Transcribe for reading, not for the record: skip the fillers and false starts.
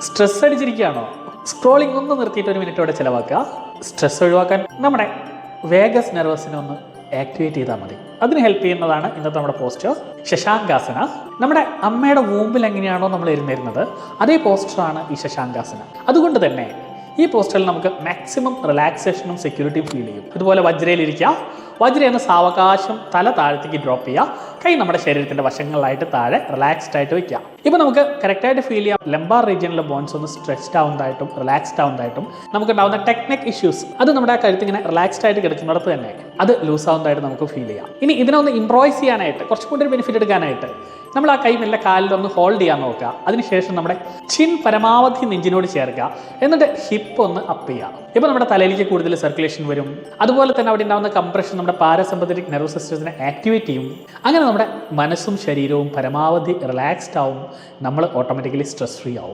Stress അടിച്ചിരിക്കുകയാണോ? Scrolling ഒന്ന് നിർത്തിയിട്ട് ഒരു മിനിറ്റോടെ ചിലവാക്കുക. സ്ട്രെസ് ഒഴിവാക്കാൻ നമ്മുടെ വേഗസ് നെർവസിനെ ഒന്ന് ആക്ടിവേറ്റ് ചെയ്താൽ മതി. അതിന് ഹെൽപ്പ് ചെയ്യുന്നതാണ് ഇന്നത്തെ നമ്മുടെ പോസ്റ്റർ ശശാങ്കാസന. നമ്മുടെ അമ്മയുടെ വൂമ്പിൽ എങ്ങനെയാണോ നമ്മൾ ഇരുന്നിരുന്നത് അതേ പോസ്റ്ററാണ് ഈ ശശാങ്കാസന. അതുകൊണ്ട് തന്നെ ഈ പോസ്റ്ററിൽ നമുക്ക് മാക്സിമം റിലാക്സേഷനും സെക്യൂരിറ്റിയും ഫീൽ ചെയ്യും. ഇതുപോലെ വജ്രയിലിരിക്കുക. വജ്ര എന്ന സാവകാശം തല താഴത്തേക്ക് ഡ്രോപ്പ് ചെയ്യുക. കൈ നമ്മുടെ ശരീരത്തിൻ്റെ വശങ്ങളിലായിട്ട് താഴെ റിലാക്സ്ഡ് ആയിട്ട് വയ്ക്കുക. ഇപ്പോൾ നമുക്ക് കറക്റ്റായിട്ട് ഫീൽ ചെയ്യാം ലംബാർ റീജിയനിലെ ബോൺസ് ഒന്ന് സ്ട്രെച്ച്ഡ് ആവുന്നതായിട്ടും റിലാക്സ്ഡ് ആവുന്നതായിട്ടും നമുക്കുണ്ടാവുന്ന ടെക്നിക് ഇഷ്യൂസ് അത് നമ്മുടെ കഴുത്ത് ഇങ്ങനെ റിലാക്സ്ഡ് ആയിട്ട് കിടക്കുന്നിടത്ത് തന്നെ അത് ലൂസ് ആവുന്നതായിട്ട് നമുക്ക് ഫീൽ ചെയ്യാം. ഇനി ഇതിനൊന്ന് ഇംപ്രൂവൈസ് ചെയ്യാനായിട്ട് കുറച്ചും കൂടി ഒരു ബെനിഫിറ്റ് എടുക്കാനായിട്ട് നമ്മൾ ആ കൈ മെല്ലെ കാലിലൊന്ന് ഹോൾഡ് ചെയ്യാൻ നോക്കുക. അതിനുശേഷം നമ്മുടെ ചിൻ പരമാവധി നെഞ്ചിനോട് ചേർക്കുക. എന്നിട്ട് ഹിപ്പ് ഒന്ന് അപ്പ് ചെയ്യുക. ഇപ്പോൾ നമ്മുടെ തലയിലേക്ക് കൂടുതൽ സർക്കുലേഷൻ വരും. അതുപോലെ തന്നെ അവിടെ ഉണ്ടാകുന്ന കംപ്രഷൻ നമ്മുടെ പാരസിമ്പത്തറ്റിക് നെർവസ് സിസ്റ്റത്തിനെ ആക്ടിവേറ്റ് ചെയ്യും. അങ്ങനെ നമ്മുടെ മനസ്സും ശരീരവും പരമാവധി റിലാക്സ്ഡ് ആവും. നമ്മൾ ഓട്ടോമാറ്റിക്കലി സ്ട്രെസ് ഫ്രീ ആവും.